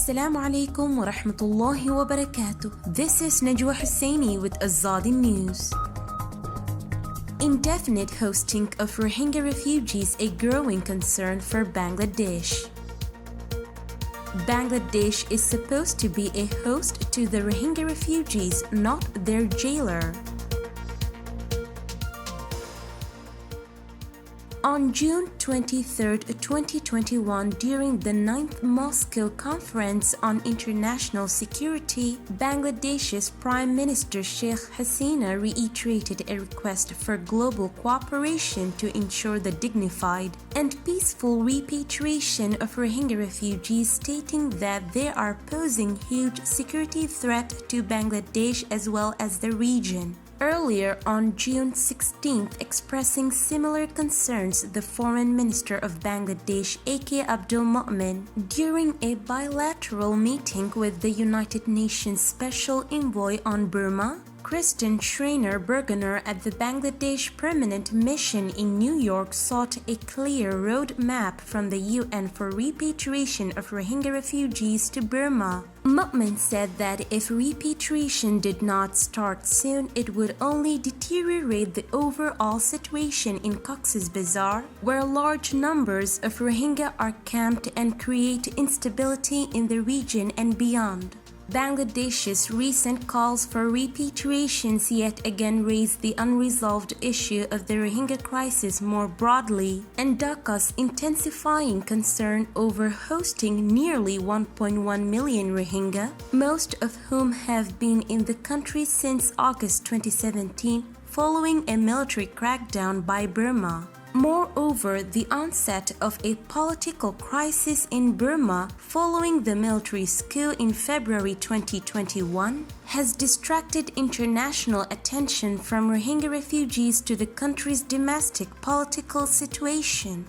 Assalamu alaikum wa rahmatullahi wa barakatuh. This is Najwa Husseini with Azadi News. Indefinite hosting of Rohingya refugees a growing concern for Bangladesh. Bangladesh is supposed to be a host to the Rohingya refugees, not their jailer. On June 23, 2021, during the 9th Moscow Conference on International Security, Bangladesh's Prime Minister Sheikh Hasina reiterated a request for global cooperation to ensure the dignified and peaceful repatriation of Rohingya refugees, stating that they are posing huge security threat to Bangladesh as well as the region. Earlier on June 16th, expressing similar concerns, the Foreign Minister of Bangladesh, A.K. Abdul Momen, during a bilateral meeting with the United Nations Special Envoy on Burma, Kristen Schreiner-Bergener at the Bangladesh Permanent Mission in New York, sought a clear roadmap from the UN for repatriation of Rohingya refugees to Burma. Momen said that if repatriation did not start soon, it would only deteriorate the overall situation in Cox's Bazar, where large numbers of Rohingya are camped, and create instability in the region and beyond. Bangladesh's recent calls for repatriations yet again raised the unresolved issue of the Rohingya crisis more broadly, and Dhaka's intensifying concern over hosting nearly 1.1 million Rohingya, most of whom have been in the country since August 2017, following a military crackdown by Burma. Moreover, the onset of a political crisis in Burma following the military coup in February 2021 has distracted international attention from Rohingya refugees to the country's domestic political situation.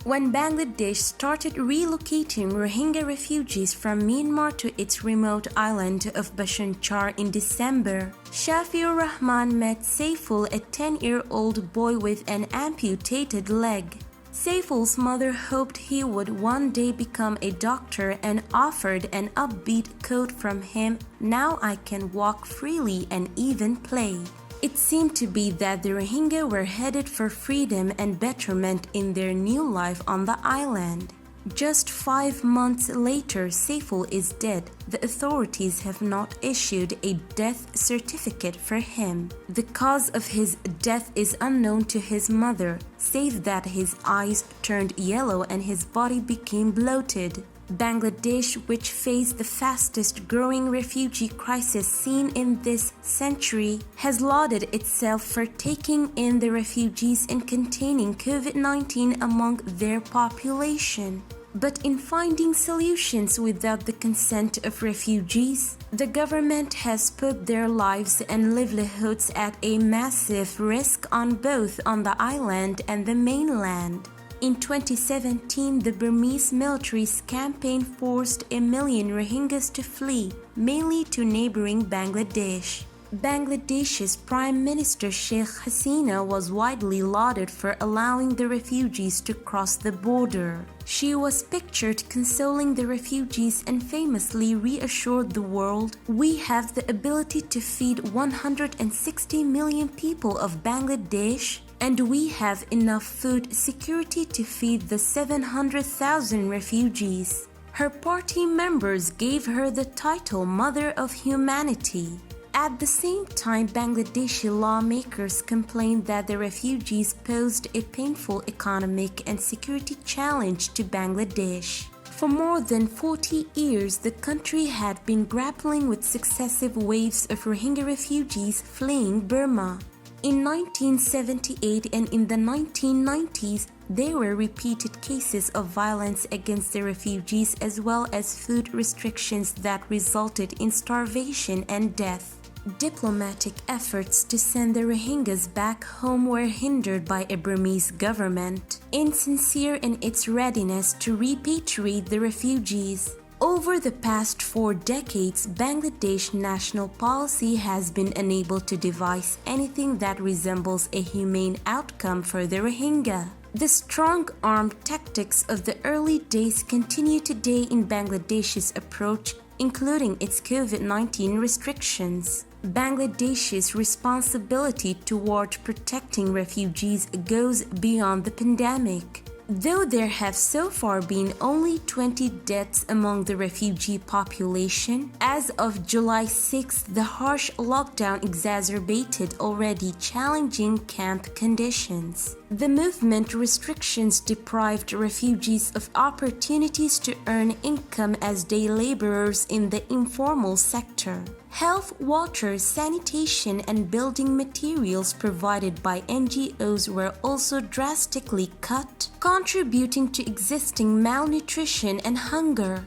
When Bangladesh started relocating Rohingya refugees from Myanmar to its remote island of Bhasan Char in December, Shafiur Rahman met Saiful, a 10-year-old boy with an amputated leg. Saiful's mother hoped he would one day become a doctor and offered an upbeat quote from him, "Now I can walk freely and even play." It seemed to be that the Rohingya were headed for freedom and betterment in their new life on the island. Just 5 months later, Saiful is dead. The authorities have not issued a death certificate for him. The cause of his death is unknown to his mother, save that his eyes turned yellow and his body became bloated. Bangladesh, which faced the fastest growing refugee crisis seen in this century, has lauded itself for taking in the refugees and containing COVID-19 among their population. But in finding solutions without the consent of refugees, the government has put their lives and livelihoods at a massive risk on both on the island and the mainland. In 2017, the Burmese military's campaign forced 1 million Rohingyas to flee, mainly to neighboring Bangladesh. Bangladesh's Prime Minister Sheikh Hasina was widely lauded for allowing the refugees to cross the border. She was pictured consoling the refugees and famously reassured the world, "We have the ability to feed 160 million people of Bangladesh, and we have enough food security to feed the 700,000 refugees." Her party members gave her the title Mother of Humanity. At the same time, Bangladeshi lawmakers complained that the refugees posed a painful economic and security challenge to Bangladesh. For more than 40 years, the country had been grappling with successive waves of Rohingya refugees fleeing Burma. In 1978 and in the 1990s, there were repeated cases of violence against the refugees as well as food restrictions that resulted in starvation and death. Diplomatic efforts to send the Rohingyas back home were hindered by a Burmese government, insincere in its readiness to repatriate the refugees. Over the past 4 decades, Bangladesh national policy has been unable to devise anything that resembles a humane outcome for the Rohingya. The strong-armed tactics of the early days continue today in Bangladesh's approach, including its COVID-19 restrictions. Bangladesh's responsibility toward protecting refugees goes beyond the pandemic. Though there have so far been only 20 deaths among the refugee population, as of July 6, the harsh lockdown exacerbated already challenging camp conditions. The movement restrictions deprived refugees of opportunities to earn income as day laborers in the informal sector. Health, water, sanitation, and building materials provided by NGOs were also drastically cut, contributing to existing malnutrition and hunger.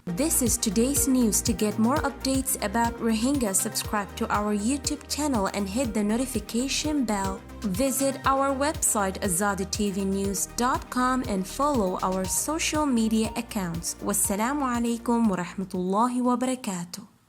This is today's news. To get more updates about Rohingya, subscribe to our YouTube channel and hit the notification bell. Visit our website azaditvnews.com and follow our social media accounts. Wassalamu alaikum wa rahmatullahi wa barakatuh.